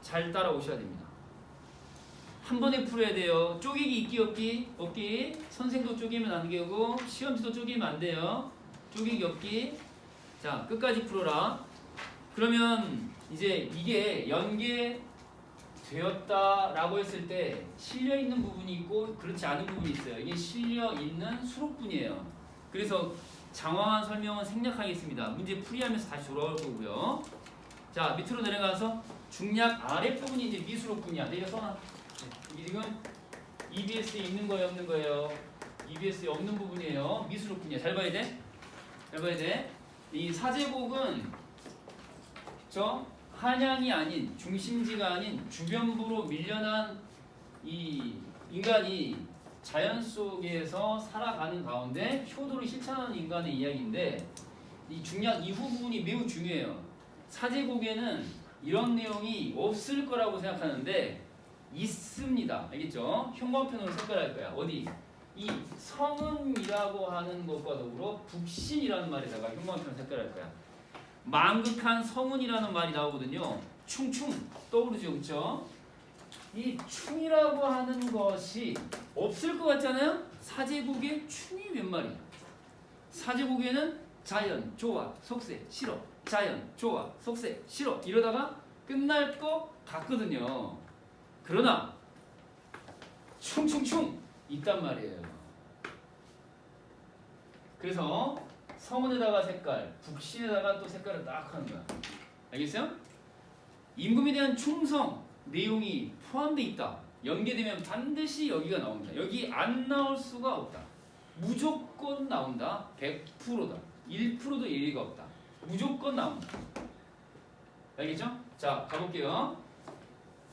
잘 따라오셔야 됩니다. 한 번에 풀어야 돼요. 쪼개기 있기 없기 없기. 선생도 쪼개면 안 되고 시험지도 쪼개면 안 돼요. 쪼개기 없기. 자, 끝까지 풀어라. 그러면 이제 이게 연계되었다라고 했을 때 실려 있는 부분이 있고 그렇지 않은 부분이 있어요. 이게 실려 있는 수록분이에요. 그래서 장황한 설명은 생략하겠습니다. 문제 풀이하면서 다시 돌아올 거고요. 자, 밑으로 내려가서 중략 아랫부분이 이제 미수록분이야. 내가 써놔. 이게 지금 EBS에 있는 거예요, 없는 거예요? EBS에 없는 부분이에요. 미수록분이야. 잘 봐야 돼. 잘 봐야 돼. 이 사제곡은 저 한양이 아닌 중심지가 아닌 주변부로 밀려난 이 인간이 자연 속에서 살아가는 가운데 효도를 실천하는 인간의 이야기인데 이 중략 이후 부분이 매우 중요해요. 사제곡에는 이런 내용이 없을 거라고 생각하는데 있습니다. 알겠죠? 형광펜으로 색깔할 거야. 어디? 이 성은이라고 하는 것과 더불어 북신이라는 말에다가 형광펜으로 색깔할 거야. 망극한 성은이라는 말이 나오거든요. 충충 떠오르죠, 그렇죠? 이 충이라고 하는 것이 없을 것 같잖아요. 사제곡에 충이 몇 마리? 사제곡에는 자연, 조화, 속세, 실어. 자연, 조화, 속세, 실어. 이러다가 끝날 것 같거든요. 그러나 충충충 있단 말이에요. 그래서 성은에다가 색깔, 북신에다가 또 색깔을 딱 하는 거야. 알겠어요? 임금에 대한 충성 내용이 포함되어 있다. 연계되면 반드시 여기가 나옵니다. 여기 안 나올 수가 없다. 무조건 나온다. 100%다. 1%도 예의가 없다. 무조건 나온다. 알겠죠? 자, 가볼게요.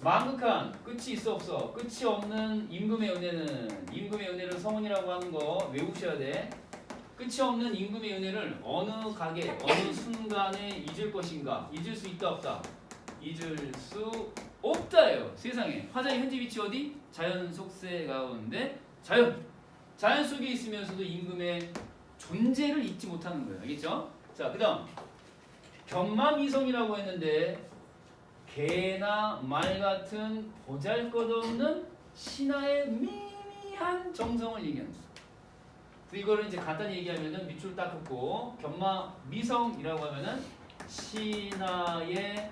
망극한 끝이 있어 없어? 끝이 없는 임금의 은혜를 성은이라고 하는 거 외우셔야 돼. 끝이 없는 임금의 은혜를 어느 가게, 어느 순간에 잊을 것인가? 잊을 수 있다 없다? 잊을 수 없다예요. 세상에. 화자의 현재 위치 어디? 자연 속세 가운데 자연 속에 있으면서도 임금의 존재를 잊지 못하는 거예요. 알겠죠? 자, 그 다음 견마미성이라고 했는데 개나 말 같은 보잘것없는 신하의 미미한 정성을 얘기합니다. 이거를 이제 간단히 얘기하면은 밑줄 딱 긋고 견마미성이라고 하면은 신하의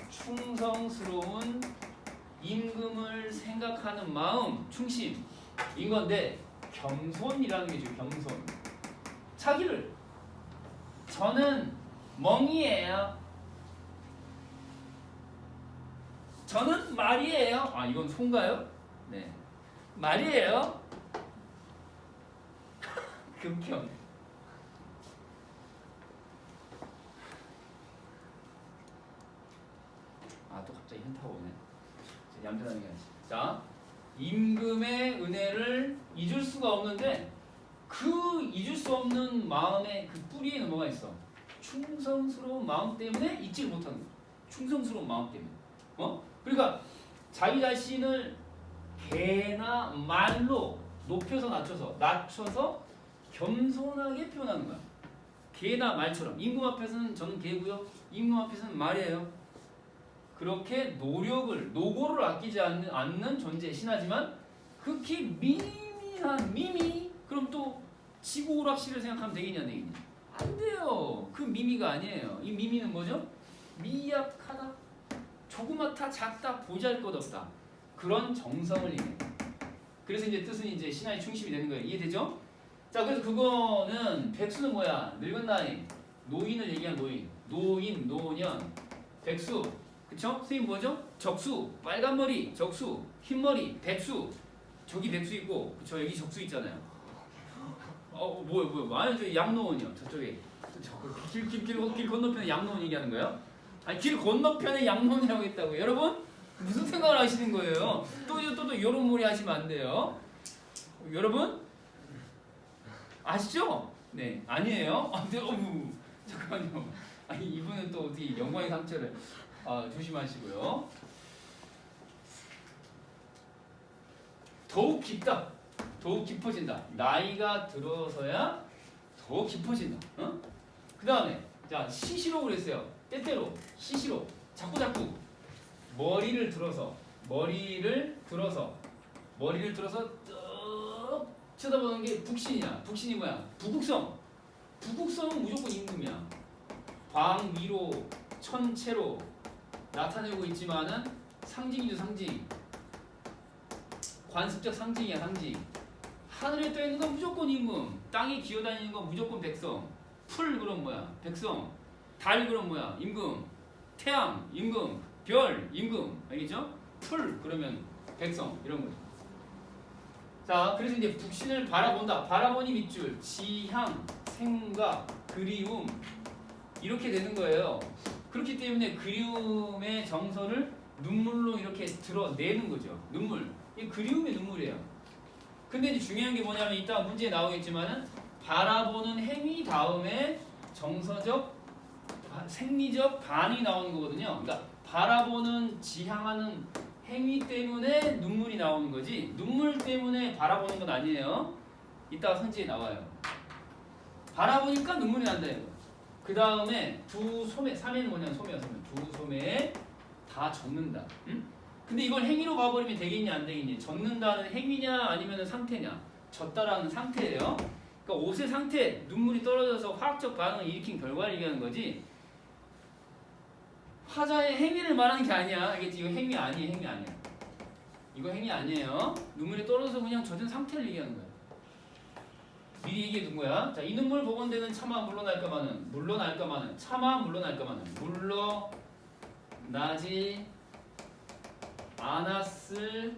충성스러운 임금을 생각하는 마음, 충심인 건데 겸손이라는 게 있죠. 겸손. 자기를 저는 멍이에요. 저는 말이에요. 아, 이건 소인가요? 네. 말이에요. 극혐. 아, 또 갑자기 현타가 오네. 얌전하게 해야지. 자, 임금의 은혜를 잊을 수가 없는데 그 잊을 수 없는 마음의 그 뿌리에는 뭐가 있어? 충성스러운 마음 때문에 잊지 못하는 거야. 충성스러운 마음 때문에. 그러니까 자기 자신을 개나 말로 높여서 낮춰서 겸손하게 표현하는 거야. 개나 말처럼. 임금 앞에서는 저는 개고요. 임금 앞에서는 말이에요. 그렇게 노고를 아끼지 않는 존재 신하지만 극히 미미한 미미. 그럼 또 지구 오락실을 생각하면 되겠냐 안 되겠냐? 안 돼요. 그 미미가 아니에요. 이 미미는 뭐죠? 미약하다, 조그맣다, 작다, 보잘것없다. 그런 정성을 얘기해요. 그래서 이제 뜻은 이제 신하의 충심이 되는 거예요. 이해되죠? 자, 그래서 그거는 백수는 뭐야? 늙은 나이, 노인을 얘기한 노인, 노년, 백수. 그쵸? 선생님 뭐죠? 적수, 빨간 머리, 적수, 흰 머리, 백수. 저기 백수 있고, 그쵸? 여기 적수 있잖아요. 뭐야? 아니, 저 양로원이요. 저쪽에. 길 건너편에 양로원 얘기하는 거예요? 아니, 길 건너편에 양로원이라고 했다고요. 여러분? 무슨 생각을 하시는 거예요? 또 요런 머리 하시면 안 돼요. 여러분? 아시죠? 네. 아니에요? 잠깐만요. 아니, 이분은 또 어떻게 영광의 상처를. 조심하시고요. 더욱 깊다. 더욱 깊어진다. 나이가 들어서야 더욱 깊어진다. 그 다음에 자, 시시로 그랬어요. 때때로 시시로 자꾸 머리를 들어서 쭉 쳐다보는 게 북신이야. 북신이 뭐야? 부국성. 부국성은 무조건 임금이야. 광위로 천체로 나타내고 있지만은 상징이죠, 상징. 관습적 상징이야, 상징. 하늘에 떠 있는 건 무조건 임금. 땅에 기어다니는 건 무조건 백성. 풀 그럼 뭐야? 백성. 달 그럼 뭐야? 임금. 태양 임금. 별 임금. 알겠죠? 풀 그러면 백성 이런 거죠. 자, 그래서 이제 북신을 바라본다. 바라보니 밑줄, 지향, 생각, 그리움 이렇게 되는 거예요. 그렇기 때문에 그리움의 정서를 눈물로 이렇게 드러내는 거죠. 눈물. 이 그리움의 눈물이에요. 근데 이제 중요한 게 뭐냐면 이따 문제에 나오겠지만은 바라보는 행위 다음에 정서적, 생리적 반응이 나오는 거거든요. 그러니까 바라보는, 지향하는 행위 때문에 눈물이 나오는 거지 눈물 때문에 바라보는 건 아니에요. 이따가 선지에 나와요. 바라보니까 눈물이 난다 이거. 그 다음에 두 소매, 사매는 뭐냐면 소매야, 소매. 두 소매에 다 젖는다. 응? 근데 이걸 행위로 봐버리면 되겠냐 안 되겠냐. 젖는다는 행위냐 아니면 상태냐. 젖다라는 상태예요. 그러니까 옷의 상태, 눈물이 떨어져서 화학적 반응을 일으킨 결과를 얘기하는 거지 화자의 행위를 말하는 게 아니야. 알겠지? 이거 행위 아니에요. 행위 아니야. 이거 행위 아니에요. 눈물이 떨어져서 그냥 젖은 상태를 얘기하는 거야. 미리 얘기해 둔 거야. 자, 이 눈물 보건대는 차마 물러날까마는 차마 물러날까마는 물러나지 않았을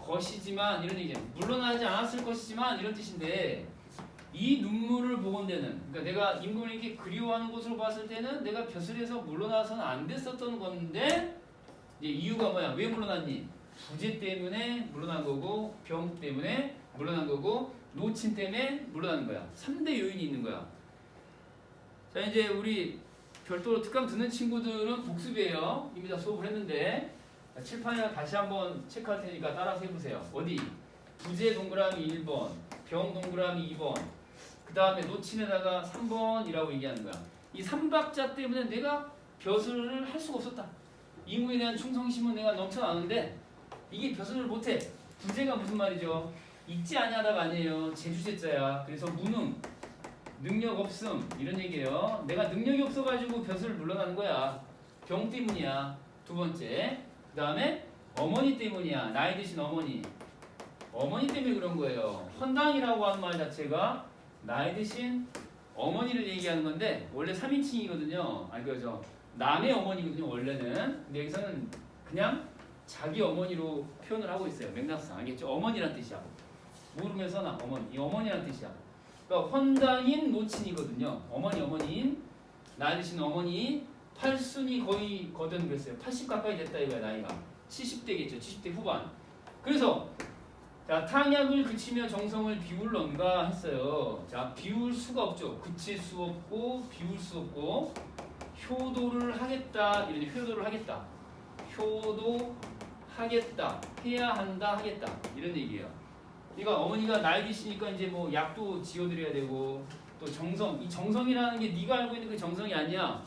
것이지만 이런 얘기죠. 물러나지 않았을 것이지만 이런 뜻인데 이 눈물을 보건대는 그러니까 내가 임금에게 그리워하는 것으로 봤을 때는 내가 벼슬에서 물러나서는 안 됐었던 건데 이제 이유가 뭐야? 왜 물러났니? 부재 때문에 물러난 거고 병 때문에 물러난 거고 노친 때문에 물러나는 거야. 3대 요인이 있는 거야. 자, 이제 우리 별도로 특강 듣는 친구들은 복습이에요. 이미 다 수업을 했는데 칠판에 다시 한번 체크할 테니까 따라서 해보세요. 어디? 부재 동그라미 1번, 병 동그라미 2번, 그 다음에 노친에다가 3번이라고 얘기하는 거야. 이 3박자 때문에 내가 벼슬을 할 수가 없었다. 임금에 대한 충성심은 내가 넘쳐나는데 이게 벼슬을 못해. 부재가 무슨 말이죠? 있지 아니하다가 아니에요. 제주제자야. 그래서 무능, 능력 없음 이런 얘기예요. 내가 능력이 없어가지고 벼슬을 물러나는 거야. 병 때문이야. 두 번째. 그 다음에 어머니 때문이야. 나이 드신 어머니. 어머니 때문에 그런 거예요. 헌당이라고 하는 말 자체가 나이 드신 어머니를 얘기하는 건데 원래 3인칭이거든요. 아니 그죠. 남의 어머니거든요. 원래는. 근데 여기서는 그냥 자기 어머니로 표현을 하고 있어요. 맥락상 알겠죠? 어머니란 뜻이야. 모르면서 나 어머니. 이 어머니란 뜻이야. 그러니까 헌당인 노친이거든요. 어머니인 나이 드신 어머니. 팔순이 거의 거든 그랬어요. 80 가까이 됐다 이거야 나이가. 70대겠죠. 70대 후반. 그래서 자, 탕약을 그치며 정성을 비울런가 했어요. 자, 비울 수가 없죠. 그칠 수 없고 비울 수 없고 효도를 하겠다. 이런 효도를 하겠다. 효도하겠다. 해야 한다. 하겠다. 이런 얘기예요. 그러니까 어머니가 나이 드시니까 이제 뭐 약도 지어드려야 되고 또 정성. 이 정성이라는 게 네가 알고 있는 그 정성이 아니야.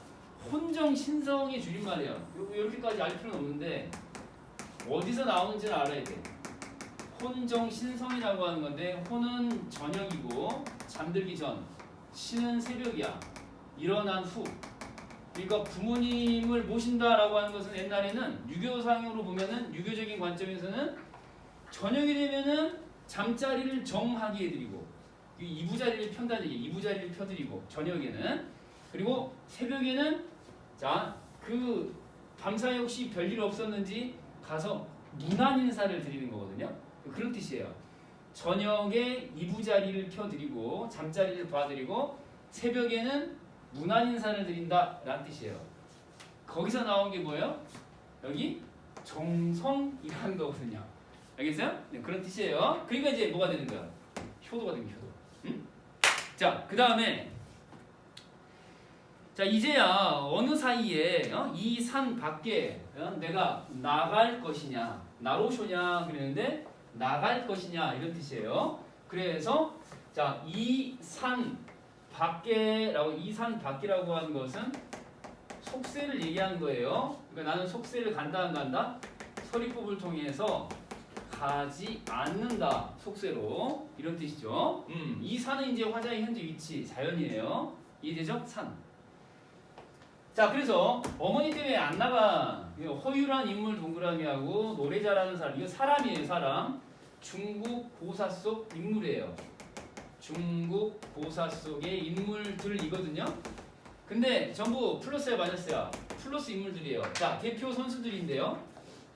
혼정 신성의 줄임말이야. 이렇게까지 알 필요는 없는데 어디서 나오는지를 알아야 돼. 혼정 신성이라고 하는 건데 혼은 저녁이고 잠들기 전, 신은 새벽이야. 일어난 후. 그러니까 부모님을 모신다라고 하는 것은 옛날에는 유교상으로 보면은 유교적인 관점에서는 저녁이 되면은 잠자리를 정하게 해드리고 이부자리를 편다는 얘기. 이부자리를 펴드리고 저녁에는 그리고 새벽에는 자, 그 밤사이 혹시 별일 없었는지 가서 문안 인사를 드리는 거거든요. 그런 뜻이에요. 저녁에 이부자리를 펴드리고 잠자리를 봐드리고 새벽에는 문안 인사를 드린다라는 뜻이에요. 거기서 나온 게 뭐예요? 여기 정성이라는 거거든요. 알겠어요? 네, 그런 뜻이에요. 그러니까 이제 뭐가 되는 거야? 효도가 되는 거야. 효도. 응? 자, 그 다음에 자, 이제야 어느 사이에 이 산 밖에 내가 나갈 것이냐, 나로쇼냐 그랬는데 나갈 것이냐 이런 뜻이에요. 그래서 자, 이 산 밖에라고 이 산 밖이라고 하는 것은 속세를 얘기하는 거예요. 그러니까 나는 속세를 간다 안 간다? 서리법을 통해서 가지 않는다. 속세로. 이런 뜻이죠. 이 산은 이제 화자의 현재 위치, 자연이에요. 이해되죠? 산. 자, 그래서 어머니 때문에 안 나가. 허유란 인물 동그라미하고 노래 잘하는 사람. 이거 사람이에요, 사람. 중국 고사 속 인물이에요. 중국 고사 속의 인물들이거든요. 근데 전부 플러스야 마이너스야? 플러스 인물들이에요. 자, 대표 선수들인데요.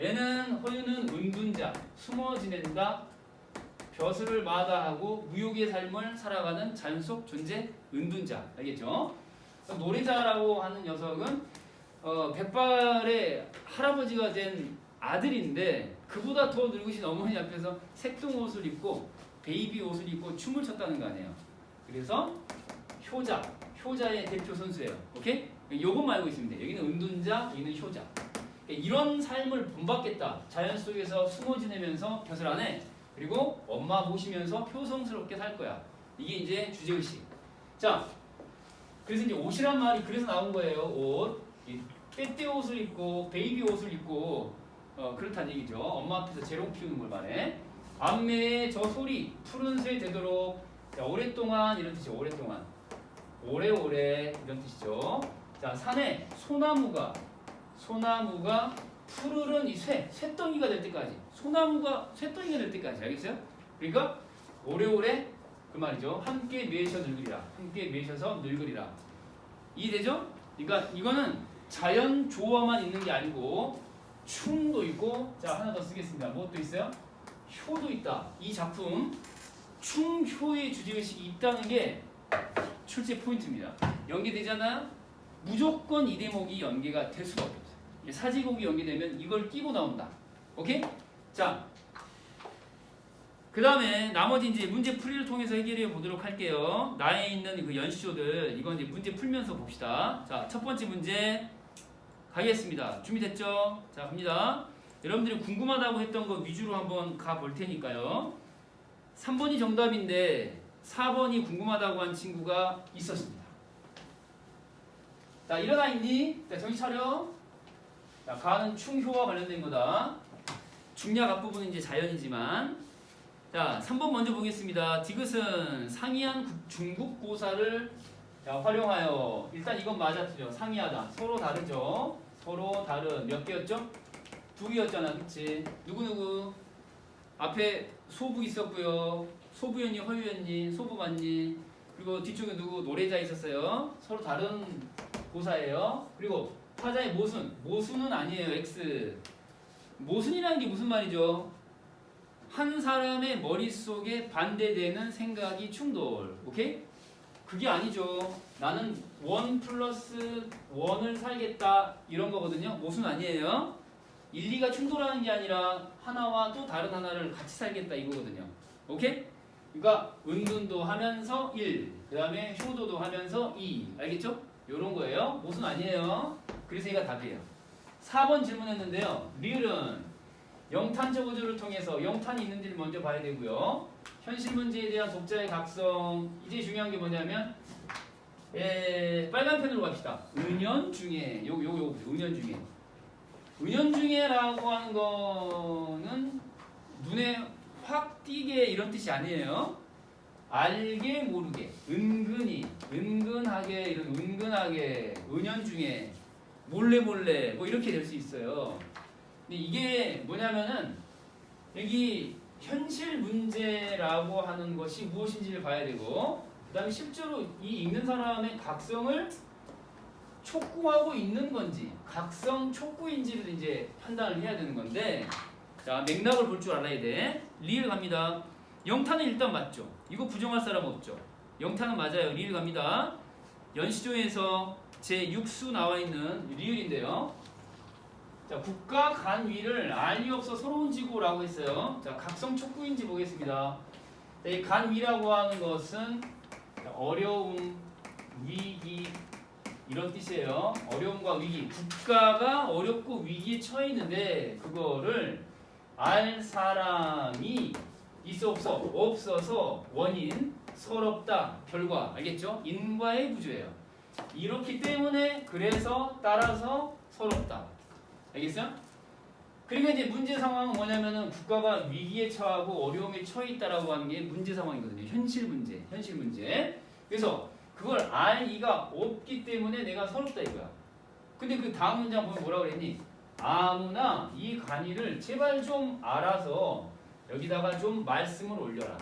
얘는 허유는 은둔자, 숨어 지낸다, 벼슬을 마다하고 무욕의 삶을 살아가는 자연 속 존재, 은둔자. 알겠죠? 노래자라고 하는 녀석은 백발의 할아버지가 된 아들인데 그보다 더 늙으신 어머니 앞에서 색동 옷을 입고 베이비 옷을 입고 춤을 췄다는 거 아니에요. 그래서 효자의 대표 선수예요. 오케이? 요것만 알고 있으면 돼요. 여기는 은둔자, 여기는 효자. 이런 삶을 본받겠다. 자연 속에서 숨어 지내면서 벼슬 안에 그리고 엄마 모시면서 효성스럽게 살 거야. 이게 이제 주제의식. 자, 그래서 이제 옷이란 말이 그래서 나온 거예요. 옷. 때때 옷을 입고 베이비 옷을 입고 그렇다는 얘기죠. 엄마 앞에서 재롱 피우는 걸 말해. 암매의 저 소리 푸른 새 되도록 자, 오랫동안 이런 뜻이죠. 오랫동안. 오래오래 이런 뜻이죠. 자, 산에 소나무가 푸르른 이 쇠덩이가 될 때까지 소나무가 쇠덩이가 될 때까지 알겠어요? 그러니까 오래오래 그 말이죠. 함께 매셔 늙으리라. 함께 매셔서 늙으리라. 이해되죠? 그러니까 이거는 자연 조화만 있는 게 아니고 춤도 있고 자 하나 더 쓰겠습니다. 무엇도 있어요? 효도 있다. 이 작품 춤, 효의 주제의식이 있다는 게 출제 포인트입니다. 연계되잖아요? 무조건 이 대목이 연계가 될 수가 없어요. 사지곡이 연계되면 이걸 끼고 나온다. 오케이? 자, 그 다음에 나머지 이제 문제 풀이를 통해서 해결해 보도록 할게요. 나에 있는 그 연시조들 이건 이제 문제 풀면서 봅시다. 자, 첫 번째 문제 가겠습니다. 준비됐죠? 자, 갑니다. 여러분들이 궁금하다고 했던 거 위주로 한번 가볼 테니까요. 3번이 정답인데 4번이 궁금하다고 한 친구가 있었습니다. 자, 일어나 있니? 자, 정신 차려. 자, 가는 충효와 관련된 거다. 중략 앞부분은 이제 자연이지만 자, 3번 먼저 보겠습니다. 디귿은 상이한 중국고사를 자, 활용하여 일단 이건 맞아 틀려. 상이하다. 서로 다르죠. 서로 다른 몇 개였죠? 2개였잖아. 그치? 누구누구 앞에 소부 있었고요. 소부였니 허유였니 소부 맞니? 그리고 뒤쪽에 누구 노래자 있었어요. 서로 다른 고사예요. 그리고 화자의 모순은 아니에요. X 모순이라는 게 무슨 말이죠? 한 사람의 머릿속에 반대되는 생각이 충돌. 오케이? 그게 아니죠. 나는 1 플러스 1을 살겠다 이런 거거든요. 모순 아니에요. 1, 2가 충돌하는 게 아니라 하나와 또 다른 하나를 같이 살겠다 이거거든요. 오케이? 그러니까 은둔도 하면서 1, 그 다음에 효도도 하면서 2. 알겠죠? 요런 거예요. 모순 아니에요. 그래서 얘가 답이에요. 4번 질문했는데요. 리을은 영탄적 구조를 통해서 영탄이 있는지를 먼저 봐야 되고요. 현실 문제에 대한 독자의 각성. 이제 중요한 게 뭐냐면 빨간 펜으로 갑시다. 은연중에 요거 은연중에. 은연중에라고 하는 거는 눈에 확 띄게 이런 뜻이 아니에요. 알게 모르게 은근히 은근하게 이런 은근하게 은연중에 몰래 뭐 이렇게 될 수 있어요. 근데 이게 뭐냐면은 여기 현실 문제라고 하는 것이 무엇인지를 봐야 되고 그 다음에 실제로 이 읽는 사람의 각성을 촉구하고 있는 건지 각성 촉구인지를 이제 판단을 해야 되는 건데 자 맥락을 볼 줄 알아야 돼. 리을 갑니다. 영탄은 일단 맞죠. 이거 부정할 사람 없죠. 영탄은 맞아요. 리을 갑니다. 연시조에서 제6수 나와 있는 리을인데요. 자, 국가 간 위를 알리 없어 서러운 지구라고 했어요. 자, 각성 촉구인지 보겠습니다. 자, 이 간 위라고 하는 것은 어려움, 위기 이런 뜻이에요. 어려움과 위기. 국가가 어렵고 위기에 처해 있는데 그거를 알 사람이 있어 없어서 원인, 서럽다, 결과. 알겠죠? 인과의 구조예요. 이렇기 때문에 그래서 따라서 서럽다. 알겠어요? 그러니까 이제 문제 상황은 뭐냐면은 국가가 위기에 처하고 어려움에 처해 있다라고 하는 게 문제 상황이거든요. 현실 문제, 현실 문제. 그래서 그걸 알 이가 없기 때문에 내가 서럽다 이거야. 근데 그 다음 문장 보면 뭐라고 그랬니? 아무나 이 간이를 제발 좀 알아서 여기다가 좀 말씀을 올려라.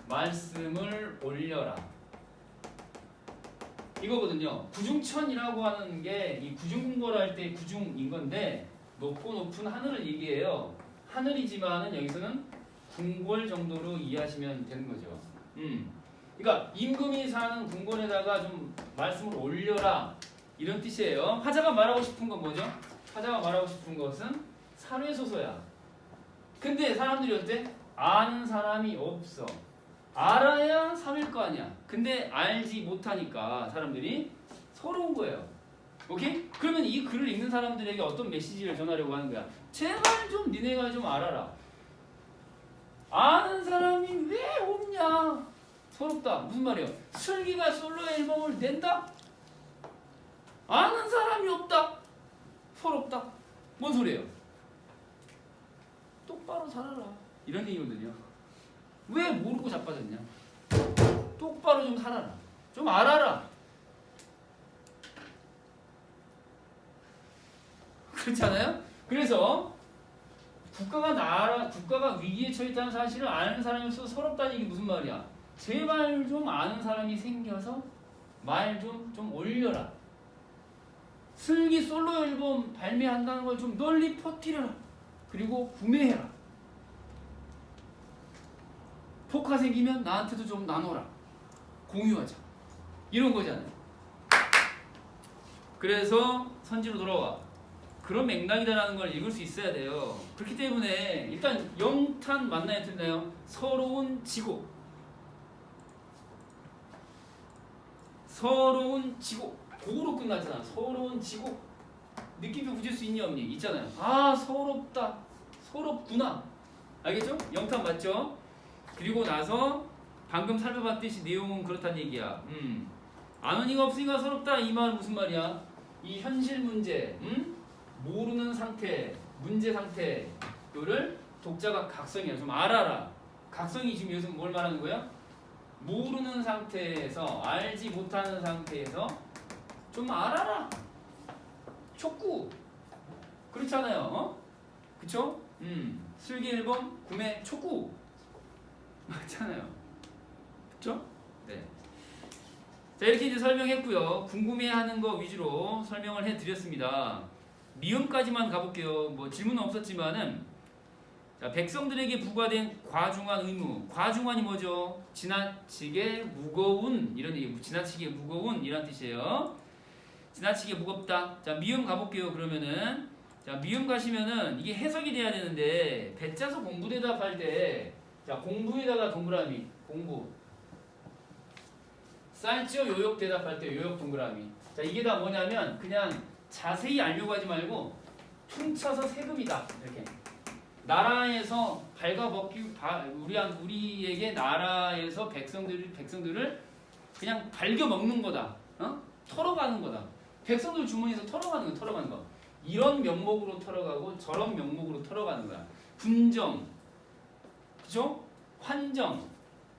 말씀을 올려라. 이거거든요. 구중천이라고 하는 게 이 구중궁궐 할 때 구중인 건데 높고 높은 하늘을 얘기해요. 하늘이지만은 여기서는 궁궐 정도로 이해하시면 되는 거죠. 그러니까 임금이 사는 궁궐에다가 좀 말씀을 올려라 이런 뜻이에요. 하자가 말하고 싶은 건 뭐죠? 하자가 말하고 싶은 것은 사례소서야. 근데 사람들이 어때? 아는 사람이 없어. 알아야 삼일 거 아니야. 근데 알지 못하니까 사람들이 서러운 거예요. 오케이? 그러면 이 글을 읽는 사람들에게 어떤 메시지를 전하려고 하는 거야? 제발 좀 니네가 좀 알아라. 아는 사람이 왜 없냐? 서럽다. 무슨 말이에요? 슬기가 솔로 앨범을 낸다? 아는 사람이 없다? 서럽다. 뭔 소리예요? 똑바로 살아라. 이런 얘기거든요. 왜 모르고 자빠졌냐? 똑바로 좀 살아라. 좀 알아라. 그렇지 않아요? 그래서 국가가 위기에 처했다는 사실을 아는 사람이 없어서 서럽다는 얘기 무슨 말이야? 제발 좀 아는 사람이 생겨서 말 좀 올려라. 슬기 솔로 앨범 발매한다는 걸 좀 널리 퍼뜨려라. 그리고 구매해라. 포카 생기면 나한테도 좀 나눠라. 공유하자. 이런 거잖아요. 그래서 선지로 돌아와. 그런 맥락이다라는 걸 읽을 수 있어야 돼요. 그렇기 때문에 일단 영탄 맞나요? 틀나요? 서러운 지고. 서러운 지고. 고로 끝나잖아. 서러운 지고. 느낌표 붙일 수 있니 없니? 있잖아요. 아 서럽다. 서럽구나. 알겠죠? 영탄 맞죠? 그리고 나서 방금 살펴봤듯이 내용은 그렇다는 얘기야. 아는 이가 없으니까 서럽다. 이 말은 무슨 말이야? 이 현실 문제, 모르는 상태, 문제 상태, 이거를 독자가 각성이야. 좀 알아라. 각성이 지금 여기서 뭘 말하는 거야? 모르는 상태에서, 알지 못하는 상태에서 좀 알아라. 촉구. 그렇잖아요. 어? 그쵸? 슬기 앨범 구매 촉구. 맞잖아요. 그쵸? 네. 자, 이렇게 이제 설명했고요. 궁금해하는 거 위주로 설명을 해드렸습니다. 미음까지만 가볼게요. 뭐 질문은 없었지만은, 자, 백성들에게 부과된 과중한 의무. 과중한이 뭐죠? 지나치게 무거운 이런 얘기. 지나치게 무거운 이런 뜻이에요. 지나치게 무겁다. 자, 미음 가볼게요. 그러면은, 자, 미음 가시면은 이게 해석이 돼야 되는데 배짜서 공부 대답할 때, 자, 공부에다가 동그라미. 공부. 쌀지어 요역 대답할 때 요역 동그라미. 자, 이게 다 뭐냐면 그냥 자세히 알려고 하지 말고 퉁쳐서 세금이다. 이렇게. 나라에서 우리에게 나라에서 백성들을 그냥 발겨 먹는 거다. 어? 털어가는 거다. 백성들 주머니에서 털어가는 거. 이런 명목으로 털어가고 저런 명목으로 털어가는 거야. 군정, 그죠? 환정.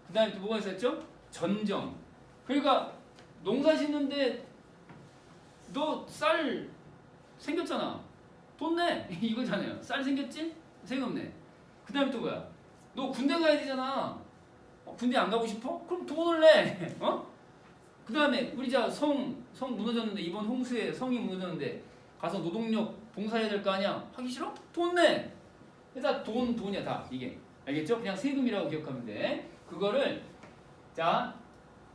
그다음에 또 뭐가 있었죠? 전정. 그러니까 농사 짓는데 너 쌀 생겼잖아. 돈 내. 이거잖아요. 쌀 생겼지? 세금 내. 그 다음에 또 뭐야? 너 군대 가야 되잖아. 군대 안 가고 싶어? 그럼 돈을 내. 어? 그 다음에 우리 성 무너졌는데 이번 홍수에 성이 무너졌는데 가서 노동력 봉사해야 될 거 아니야? 하기 싫어? 돈 내. 다 돈이야 다 이게. 알겠죠? 그냥 세금이라고 기억하면 돼. 그거를 자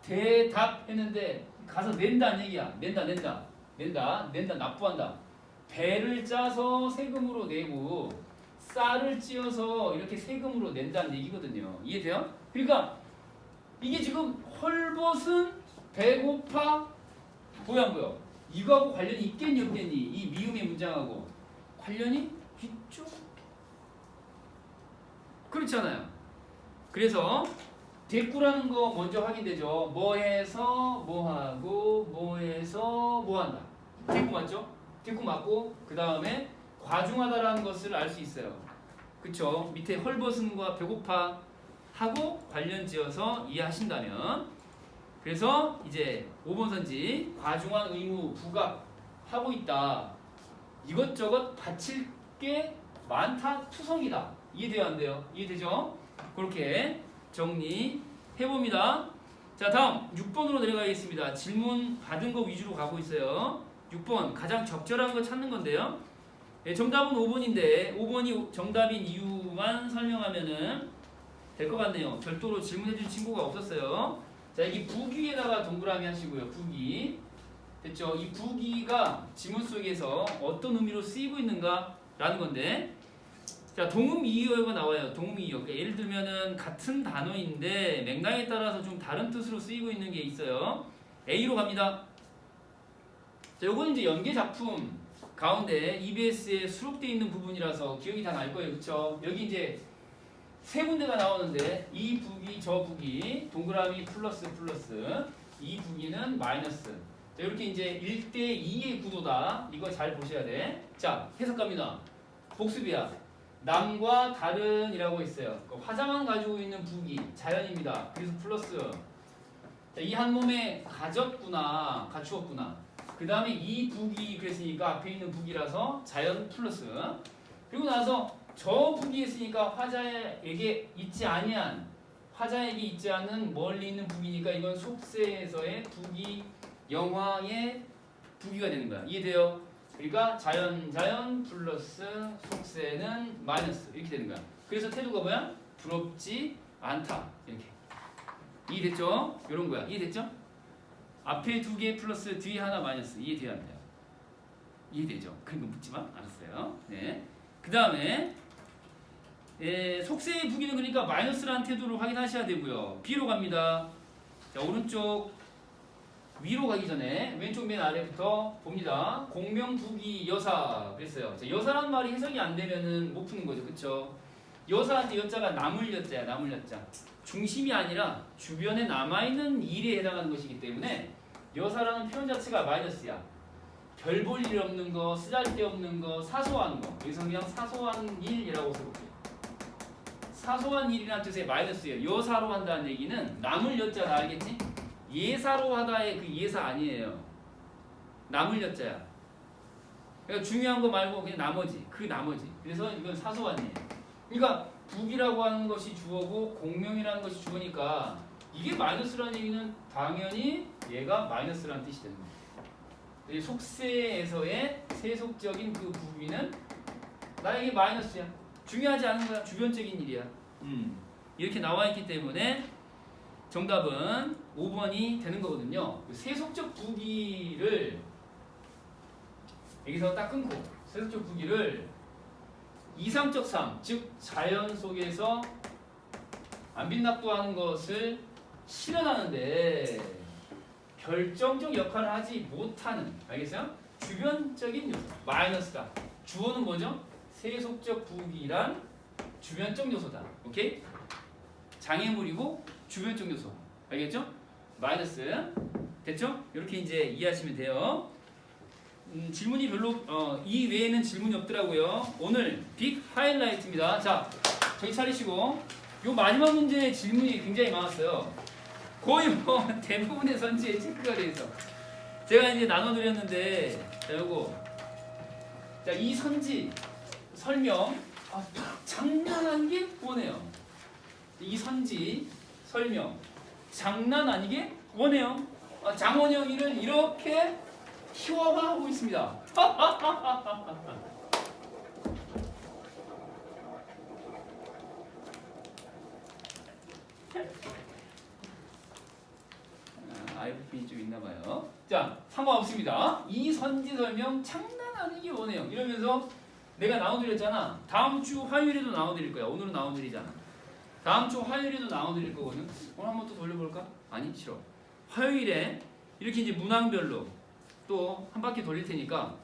대답했는데 가서 낸다는 얘기야. 낸다 납부한다. 배를 짜서 세금으로 내고 쌀을 찌어서 이렇게 세금으로 낸다는 얘기거든요. 이해돼요? 그러니까 이게 지금 헐벗은 배고파 보여 안 보여? 이거하고 관련이 있겠니 없겠니? 이 미음의 문장하고 관련이 있죠. 그렇잖아요. 그래서 대꾸라는 거 먼저 확인되죠. 뭐해서 뭐하고 뭐해서 뭐한다. 대꾸 맞죠? 뒤꿈 맞고 그 다음에 과중하다라는 것을 알 수 있어요. 그쵸? 밑에 헐벗음과 배고파 하고 관련지어서 이해하신다면 그래서 이제 5번 선지 과중한 의무 부각하고 있다. 이것저것 바칠 게 많다 투성이다. 이해돼요 안 돼요? 이해되죠? 그렇게 정리해봅니다. 자 다음 6번으로 내려가겠습니다. 질문 받은 거 위주로 가고 있어요. 6번 가장 적절한 거 찾는 건데요. 네, 정답은 5번인데 5번이 정답인 이유만 설명하면은 될 것 같네요. 별도로 질문해준 친구가 없었어요. 자 여기 부기에다가 동그라미 하시고요. 부기 됐죠? 이 부기가 지문 속에서 어떤 의미로 쓰이고 있는가 라는 건데 자 동음이의어가 나와요. 동음이의어 그러니까 예를 들면은 같은 단어인데 맥락에 따라서 좀 다른 뜻으로 쓰이고 있는 게 있어요. A로 갑니다. 자 요거는 이제 연계 작품 가운데 EBS에 수록되어 있는 부분이라서 기억이 다 날 거예요. 그쵸? 여기 이제 세 군데가 나오는데 이 부기 저 부기 동그라미 플러스 이 부기는 마이너스. 자, 이렇게 이제 1대2의 구도다. 이거 잘 보셔야 돼. 자 해석 갑니다. 복습이야. 남과 다른이라고 했어요. 화자만 가지고 있는 부기 자연입니다. 그래서 플러스. 자, 이 한 몸에 갖추었구나. 그 다음에 이 부기 그랬으니까 앞에 있는 부기라서 자연 플러스. 그리고 나서 저 부기 했으니까 화자에게 있지 않은 멀리 있는 부기니까 이건 속세에서의 부기 영화의 부기가 되는 거야. 이해돼요? 그러니까 자연 플러스 속세는 마이너스 이렇게 되는 거야. 그래서 태도가 뭐야? 부럽지 않다 이렇게. 이해됐죠? 이런 거야. 이해됐죠? 앞에 두 개 플러스 뒤에 하나 마이너스. 이해돼야 안 돼요? 이해되죠? 그런 거 묻지 마. 알았어요. 네. 그 다음에 속세의 부기는 그러니까 마이너스라는 태도를 확인하셔야 되고요. B로 갑니다. 자 오른쪽 위로 가기 전에 왼쪽 맨 아래부터 봅니다. 공명부기 여사 그랬어요. 자, 여사란 말이 해석이 안 되면은 못 푸는 거죠. 그쵸? 여사한테 여자가 남을 여자야. 남을 여자. 중심이 아니라 주변에 남아있는 일에 해당하는 것이기 때문에 여사라는 표현 자체가 마이너스야. 별 볼 일 없는 거, 쓰잘데없는 거, 사소한 거. 여기서 그냥 사소한 일이라고 써볼게요. 사소한 일이라는 뜻의 마이너스예요. 여사로 한다는 얘기는 남을 여자다. 알겠지? 예사로 하다의 그 예사 아니에요. 남을 여자야. 그러니까 중요한 거 말고 그냥 나머지. 그 나머지. 그래서 이건 사소한 일. 그러니까 북이라고 하는 것이 주어고 공명이라는 것이 주어니까 이게 마이너스라는 얘기는 당연히 얘가 마이너스라는 뜻이 되는 거예요. 속세에서의 세속적인 그 부위는 나에게 마이너스야. 중요하지 않은 거야. 주변적인 일이야. 이렇게 나와 있기 때문에 정답은 5번이 되는 거거든요. 세속적 부기를 여기서 딱 끊고 세속적 부기를 이상적 삶, 즉 자연 속에서 안 빈낙도하는 것을 실현하는데 결정적 역할을 하지 못하는, 알겠어요? 주변적인 요소, 마이너스다. 주어는 뭐죠? 세속적 부기란 주변적 요소다. 오케이? 장애물이고 주변적 요소. 알겠죠? 마이너스. 됐죠? 이렇게 이제 이해하시면 돼요. 질문이 별로 이 외에는 질문이 없더라고요. 오늘 빅 하이라이트입니다. 자, 정신 차리시고 요 마지막 문제의 질문이 굉장히 많았어요. 거의 뭐 대부분의 선지에 체크가 돼 있어. 제가 이제 나눠드렸는데 자, 요거 자, 이 선지 설명 장난 아니게 원해요. 이 선지 설명 장난 아니게 원해요. 장원영이를 이렇게 희화화하고 있습니다. IFP 좀 있나봐요. 자, 상관없습니다. 이 선지 설명 장난 아니게 원해요. 이러면서 내가 나눠드렸잖아. 다음 주 화요일에도 나눠드릴 거야. 오늘은 나눠드리잖아. 다음 주 화요일에도 나눠드릴 거거든. 오늘 한번 또 돌려볼까? 아니, 싫어. 화요일에 이렇게 이제 문항별로 또 한 바퀴 돌릴 테니까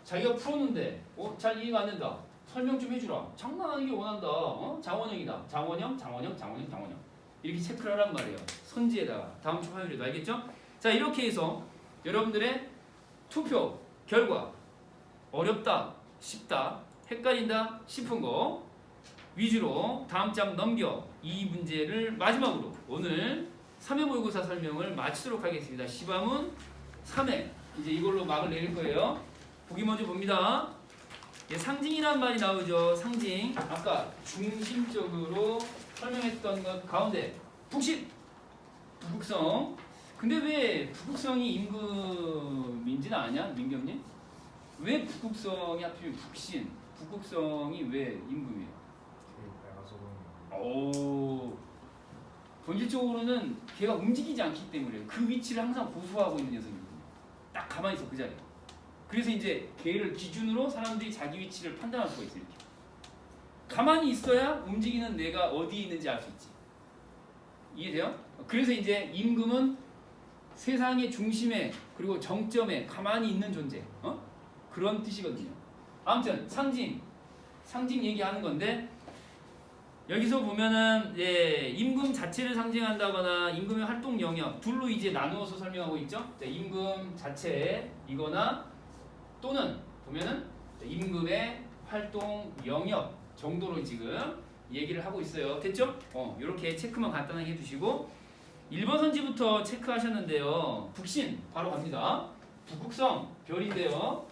자기가 풀었는데 잘 이해가 안 된다. 설명 좀 해주라. 장난 아니게 원한다. 장원영이다. 장원영. 이렇게 체크를 하란 말이에요. 선지에다가 다음 주 화요일에도. 알겠죠? 자, 이렇게 해서 여러분들의 투표 결과 어렵다, 쉽다, 헷갈린다 싶은 거 위주로 다음 장 넘겨 이 문제를 마지막으로 오늘 3회 모의고사 설명을 마치도록 하겠습니다. 시바문 3회 이제 이걸로 막을 내릴 거예요. 보기 먼저 봅니다. 예, 상징이란 말이 나오죠. 상징. 아까 중심적으로 설명했던 것 가운데 북신, 북극성. 근데 왜 북극성이 임금인지는 아냐? 민경님? 왜 북극성이 하필 북신? 북극성이 왜 임금이에요? 오, 본질적으로는 걔가 움직이지 않기 때문에 그 위치를 항상 고수하고 있는 녀석이거든요. 딱 가만히 있어 그 자리에. 그래서 이제 걔를 기준으로 사람들이 자기 위치를 판단할 수가 있어요. 이렇게. 가만히 있어야 움직이는 내가 어디 있는지 알 수 있지. 이해돼요? 그래서 이제 임금은 세상의 중심에 그리고 정점에 가만히 있는 존재. 그런 뜻이거든요. 아무튼 상징 얘기하는 건데 여기서 보면은 임금 자체를 상징한다거나 임금의 활동 영역 둘로 이제 나누어서 설명하고 있죠. 임금 자체이거나 또는 보면은 임금의 활동 영역 정도로 지금 얘기를 하고 있어요. 됐죠? 이렇게 체크만 간단하게 해두시고 1번 선지부터 체크하셨는데요. 북신 바로 갑니다. 북극성 별인데요.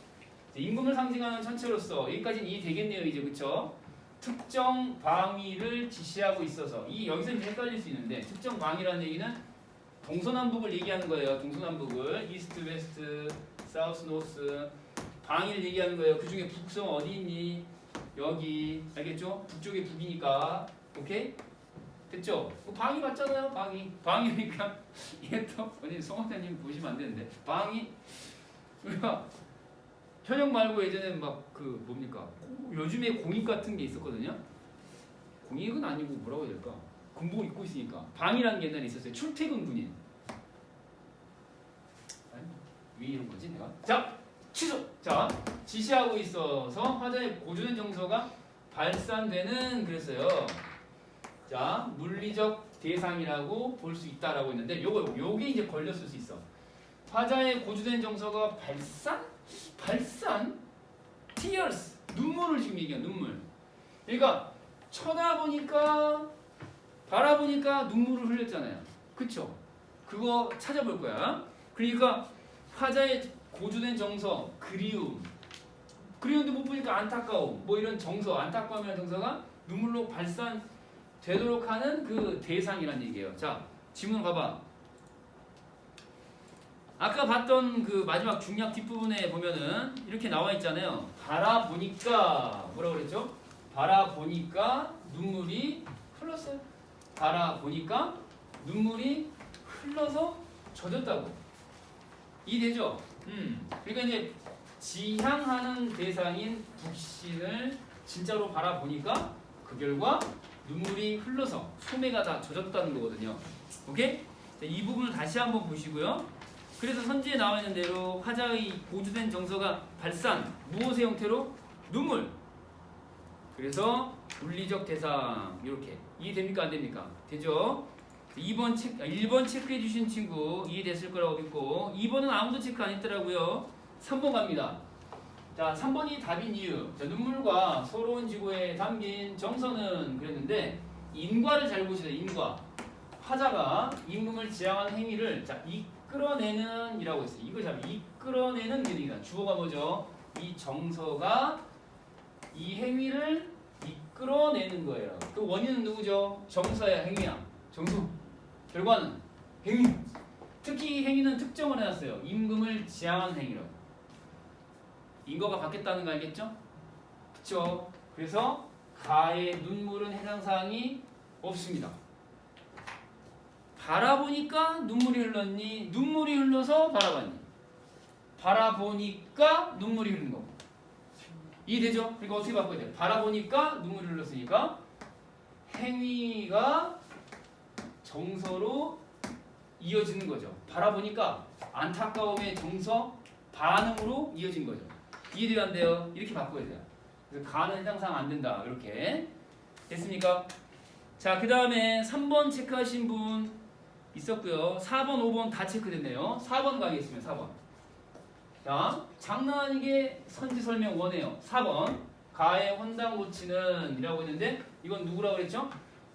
임금을 상징하는 천체로서 여기까지는 이해되겠네요. 이제 그쵸? 특정 방위를 지시하고 있어서 여기서 이제 헷갈릴 수 있는데 특정 방위라는 얘기는 동서남북을 얘기하는 거예요. 동서남북을 이스트, 웨스트, 사우스, 노스 방위를 얘기하는 거예요. 그 중에 북극성 어디 있니? 여기 알겠죠? 북쪽에 북이니까 오케이? 됐죠? 방위 맞잖아요. 방위니까 이게 또 어디 송원장님 보시면 안 되는데 방위 우리가 현역 말고 예전에 막 그 뭡니까? 요즘에 공익 같은 게 있었거든요. 공익은 아니고 뭐라고 해야 될까? 군복을 입고 있으니까 방이라는 게 옛날에 있었어요. 출퇴근 군인. 왜 이런 거지 내가? 자 취소. 자 지시하고 있어서 화자의 고조된 정서가 발산되는 그랬어요. 자 물리적 대상이라고 볼 수 있다라고 했는데 요게 이제 걸렸을 수 있어. 화자의 고조된 정서가 발산? tears 눈물을 지금 얘기해. 눈물. 그러니까 쳐다보니까 바라보니까 눈물을 흘렸잖아요. 그쵸? 그거 찾아볼 거야. 그러니까 화자의 고조된 정서 그리움도 못 보니까 안타까움 뭐 이런 정서 안타까움이라는 정서가 눈물로 발산되도록 하는 그 대상이란 얘기예요. 자 지문 가봐. 아까 봤던 그 마지막 중략 뒷부분에 보면은 이렇게 나와 있잖아요. 바라보니까 뭐라고 그랬죠? 바라보니까 눈물이 흘렀어요. 바라보니까 눈물이 흘러서 젖었다고. 이해되죠? 그러니까 이제 지향하는 대상인 북신을 진짜로 바라보니까 그 결과 눈물이 흘러서 소매가 다 젖었다는 거거든요. 오케이? 자, 이 부분을 다시 한번 보시고요. 그래서 선지에 나와 있는 대로 화자의 고조된 정서가 발산 무엇의 형태로? 눈물. 그래서 물리적 대상 이렇게 이해됩니까? 안 됩니까? 되죠? 1번 체크해 주신 친구 이해됐을 거라고 믿고 2번은 아무도 체크 안 했더라고요. 3번 갑니다. 자 3번이 답인 이유. 자, 눈물과 서러운 지고에 담긴 정서는 그랬는데 인과를 잘 보시다. 인과. 화자가 임금을 지향하는 행위를 이끌어내는 이라고 했어요. 이걸 잘 이끌어내는 기능이다. 주어가 뭐죠? 이 정서가 이 행위를 이끌어내는 거예요. 그 원인은 누구죠? 정서야 행위야. 정서. 결과는 행위. 특히 이 행위는 특정을 해놨어요. 임금을 지향하는 행위로. 인거가 바뀌었다는 거 알겠죠? 그쵸? 그래서 가의 눈물은 해당 사항이 없습니다. 바라보니까 눈물이 흘렀니? 눈물이 흘러서 바라봤니? 바라보니까 눈물이 흐른 거고. 이해되죠? 그러니까 어떻게 바꿔야 돼? 바라보니까 눈물이 흘렀으니까 행위가 정서로 이어지는 거죠. 바라보니까 안타까움의 정서 반응으로 이어진 거죠. 이해돼요? 안 돼요? 이렇게 바꿔야 돼요. 그래서 가는 해당사항 안 된다. 이렇게 됐습니까? 자, 그 다음에 3번 체크하신 분 있었고요. 4번, 5번 다 체크됐네요. 4번 가겠습니다. 4번. 자, 장난 아니게 선지 설명 원해요. 4번. 가의 혼당 고치는 이라고 했는데 이건 누구라고 그랬죠?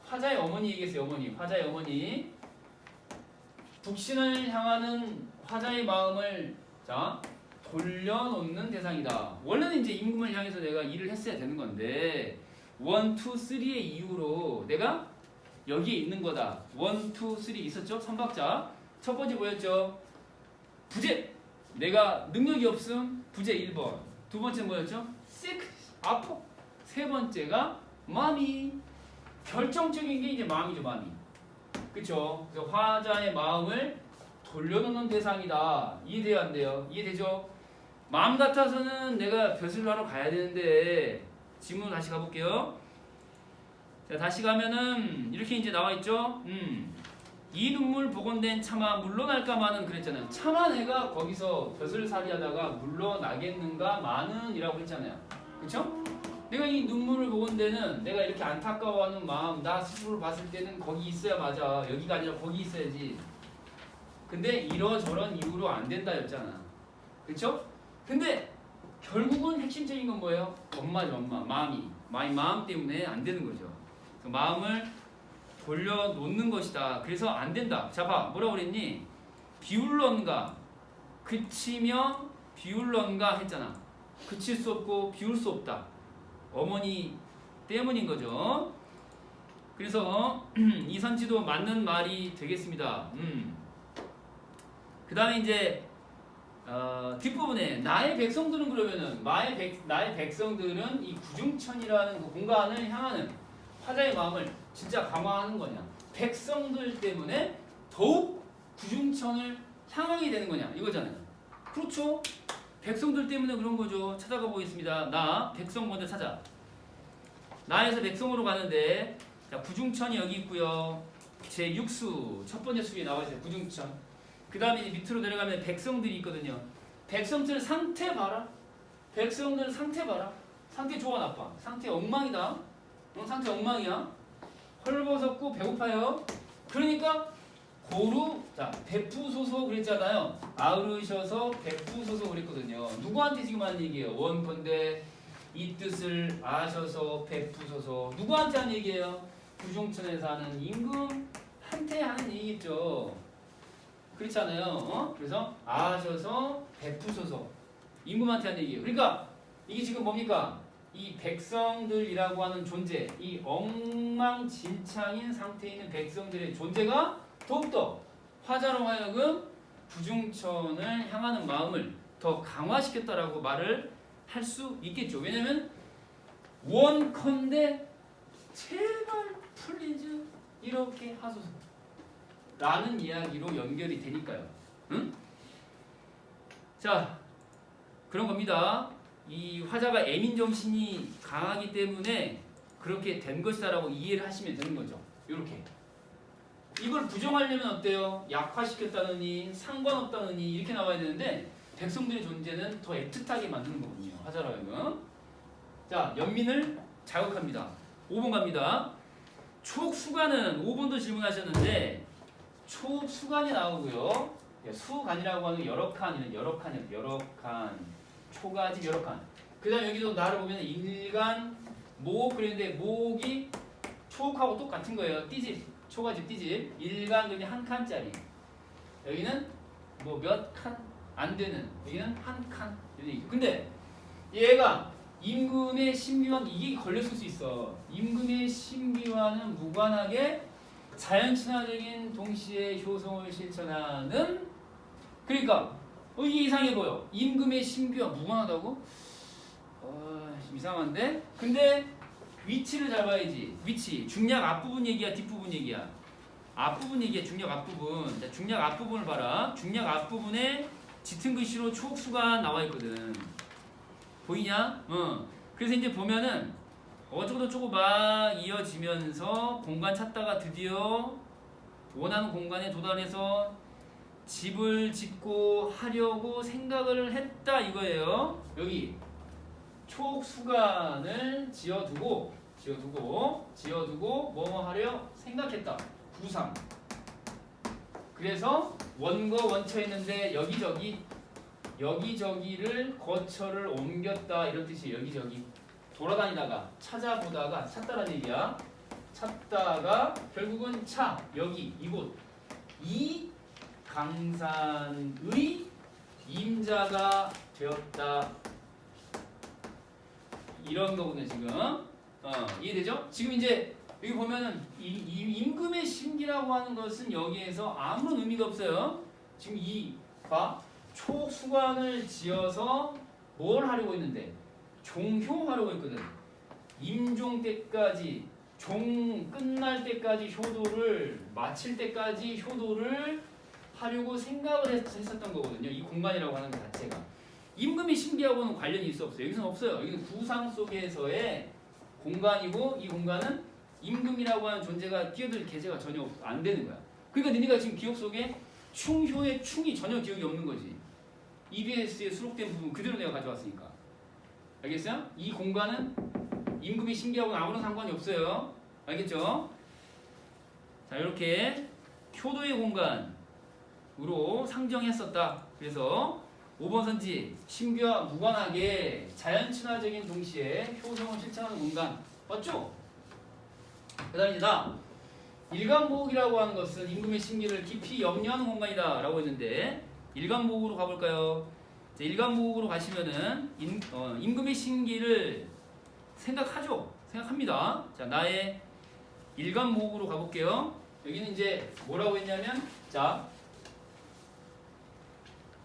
화자의 어머니 얘기했어요. 어머니. 화자의 어머니. 북신을 향하는 화자의 마음을 자 돌려놓는 대상이다. 원래는 이제 임금을 향해서 내가 일을 했어야 되는 건데 1, 2, 3의 이유로 내가 여기에 있는 거다. 1, 2, 3 있었죠? 3박자. 첫 번째 뭐였죠? 부재. 내가 능력이 없음. 부재 1번. 두 번째 뭐였죠? sick. 아파. 세 번째가 마음이. 결정적인 게 이제 마음이죠. 마음이. 그쵸? 그래서 화자의 마음을 돌려놓는 대상이다. 이해돼요? 안 돼요? 이해되죠? 마음 같아서는 내가 벼슬 하러 가야 되는데 질문 다시 가볼게요. 자, 다시 가면은 이렇게 이제 나와 있죠. 이 눈물 복원된 차마 물러날까 마는 그랬잖아요. 차마 내가 거기서 벼슬살이 하다가 물러나겠는가 마는 이라고 했잖아요. 그쵸? 내가 이 눈물을 복원되는 내가 이렇게 안타까워하는 마음 나 스스로 봤을 때는 거기 있어야 맞아. 여기가 아니라 거기 있어야지. 근데 이러저런 이유로 안 된다 였잖아. 그쵸? 근데 결국은 핵심적인 건 뭐예요? 엄마죠. 엄마. 마음이. 마음 때문에 안 되는 거죠. 그래서 마음을 돌려놓는 것이다. 그래서 안 된다. 자, 봐. 뭐라고 그랬니? 비울런가 그치며 비울런가 했잖아. 그칠 수 없고 비울 수 없다. 어머니 때문인 거죠. 그래서 이 선지도 맞는 말이 되겠습니다. 그 다음에 이제 뒷부분에 나의 백성들은 그러면은 나의 백성들은 이 구중천이라는 그 공간을 향하는 화자의 마음을 진짜 강화하는 거냐? 백성들 때문에 더욱 구중천을 향하게 되는 거냐? 이거잖아요. 그렇죠? 백성들 때문에 그런 거죠. 찾아가 보겠습니다. 나 백성 먼저 찾아. 나에서 백성으로 가는데 자, 구중천이 여기 있고요. 제 6수 첫 번째 수에 나와 있어요. 구중천. 그 다음에 밑으로 내려가면 백성들이 있거든요. 백성들 상태 봐라. 백성들 상태 봐라. 상태 좋아 나빠? 상태 엉망이다. 상태 엉망이야. 헐벗었고 배고파요. 그러니까 고루 자 베푸소서 그랬잖아요. 아으르셔서 베푸소서 그랬거든요. 누구한테 지금 하는 얘기예요? 원컨대 이 뜻을 아셔서 베푸소서. 누구한테 하는 얘기예요? 구중천에 사는 임금한테 하는 얘기겠죠. 그렇잖아요. 그래서 아셔서 베푸소서. 임금한테 하는 얘기예요. 그러니까 이게 지금 뭡니까? 이 백성들이라고 하는 존재, 이 엉망진창인 상태에 있는 백성들의 존재가 더욱더 화자로 하여금 구중천을 향하는 마음을 더 강화시켰다라고 말을 할 수 있겠죠. 왜냐면 원컨대 제발 플리즈 이렇게 하소서 라는 이야기로 연결이 되니까요. 응? 자, 그런 겁니다. 이 화자가 애민 정신이 강하기 때문에 그렇게 된 것이다라고 이해를 하시면 되는 거죠. 이렇게. 이걸 부정하려면 어때요? 약화시켰다느니 상관없다느니 이렇게 나와야 되는데 백성들의 존재는 더 애틋하게 만드는 거군요. 화자로 하여금. 자, 연민을 자극합니다. 5번 갑니다. 촉수간은 5번도 질문하셨는데 촉수간이 나오고요. 수간이라고 하는 여러 칸이는 여러 칸. 초가집 여러 칸. 그 다음에 여기도 나를 보면 일간, 목 그랬는데 목이 촉하고 똑같은 거예요. 띠집, 초가집 띠집. 일간 여기 한 칸짜리. 여기는 뭐 몇 칸 안 되는. 여기는 한 칸. 근데 얘가 임금의 신비와 이게 걸렸을 수 있어. 임금의 신비와는 무관하게 자연친화적인 동시에 효성을 실천하는 그러니까 이게 이상해 보여. 임금의 신비와 무관하다고? 이상한데? 근데 위치를 잘 봐야지. 위치. 중략 앞부분 얘기야 뒷부분 얘기야? 앞부분 얘기야. 중략 앞부분. 자, 중략 앞부분을 봐라. 중략 앞부분에 짙은 글씨로 촉수가 나와 있거든. 보이냐? 그래서 이제 보면은 어쩌고저쩌고 막 이어지면서 공간 찾다가 드디어 원하는 공간에 도달해서 집을 짓고 하려고 생각을 했다 이거예요. 여기 촉수관을 지어두고 뭐 하려 생각했다. 구상. 그래서 원거 원처 했는데 여기저기 여기저기를 거처를 옮겼다 이런 뜻이에요. 여기저기 돌아다니다가 찾아보다가 찾다라는 얘기야. 찾다가 결국은 여기 이곳 이 강산의 임자가 되었다 이런 거거든요. 지금 이해되죠? 지금 이제 여기 보면은 이 임금의 심기라고 하는 것은 여기에서 아무런 의미가 없어요. 지금 초수관을 지어서 뭘 하려고 했는데 종효하려고 했거든. 임종 때까지 종 끝날 때까지 효도를 마칠 때까지 효도를 하려고 생각을 했었던 거거든요. 이 공간이라고 하는 것 자체가 임금의 심기하고는 관련이 있어 없어요? 여기서는 없어요. 여기는 구상 속에서의 공간이고 이 공간은 임금이라고 하는 존재가 끼어들 계제가 전혀 안 되는 거야. 그러니까 너네가 지금 기억 속에 충효의 충이 전혀 기억이 없는 거지. EBS에 수록된 부분 그대로 내가 가져왔으니까. 알겠어요? 이 공간은 임금의 심기하고는 아무런 상관이 없어요. 알겠죠? 자, 이렇게 효도의 공간으로 상정했었다. 그래서 5번 선지 심기와 무관하게 자연 친화적인 동시에 효성을 실천하는 공간. 맞죠? 그 다음에 일간보옥이라고 하는 것은 임금의 심기를 깊이 염려하는 공간이다 라고 했는데 일간보옥으로 가볼까요? 일간보옥으로 가시면은 임금의 심기를 생각하죠? 생각합니다. 자, 나의 일간보옥으로 가볼게요. 여기는 이제 뭐라고 했냐면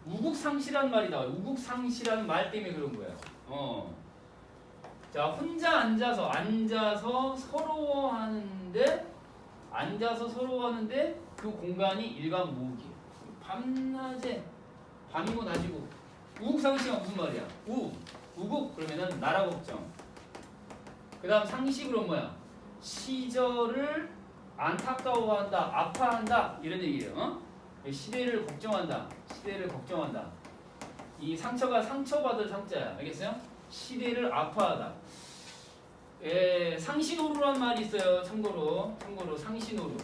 우국상시라는 말이 나와요. 우국상시라는 말 때문에 그런 거예요. 자, 혼자 앉아서 서러워하는데 그 공간이 일간보옥이에요. 밤낮에 밤이고 낮이고 우국상시가 무슨 말이야? 우국 그러면은 나라 걱정. 그 다음 상식으로 뭐야? 시절을 안타까워한다, 아파한다 이런 얘기예요. 시대를 걱정한다. 이 상처가 상처받을 상자야. 알겠어요? 시대를 아파하다. 상신호루라는 말이 있어요. 참고로 상신호루.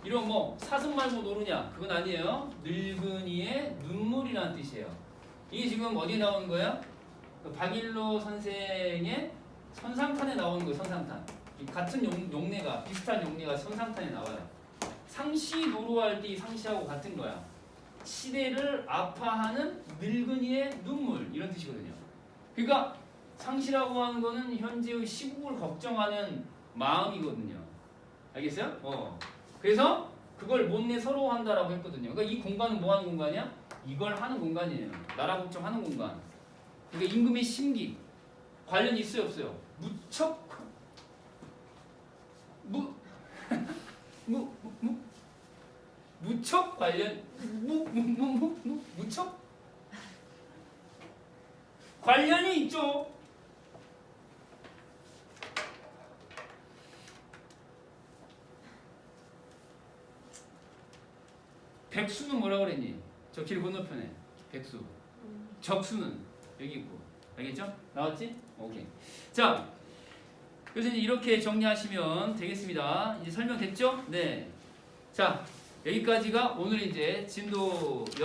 이런 사슴 말고 노루냐? 그건 아니에요. 늙은이의 눈물이라는 뜻이에요. 이게 지금 어디에 나오는 거야? 박일로 선생의 선상탄에 나오는 거예요. 선상탄. 같은 용례가 비슷한 용례가 선상탄에 나와요. 상시노루할 때 이 상시하고 같은 거야. 시대를 아파하는 늙은이의 눈물 이런 뜻이거든요. 그러니까 상시라고 하는 거는 현재의 시국을 걱정하는 마음이거든요. 알겠어요? 그래서 그걸 못내 서러워한다라고 했거든요. 그러니까 이 공간은 뭐 하는 공간이야? 이걸 하는 공간이에요. 나라 걱정하는 공간. 그러니까 임금의 심기 관련이 있어요, 없어요? 무척 무척 관련 무척 관련이 있죠. 백수는 뭐라 그랬니? 저 길 건너편에 백수. 적수는 여기 있고. 알겠죠? 나왔지? 오케이. 자, 그래서 이제 이렇게 정리하시면 되겠습니다. 이제 설명됐죠? 네. 자, 여기까지가 오늘 이제 진도 몇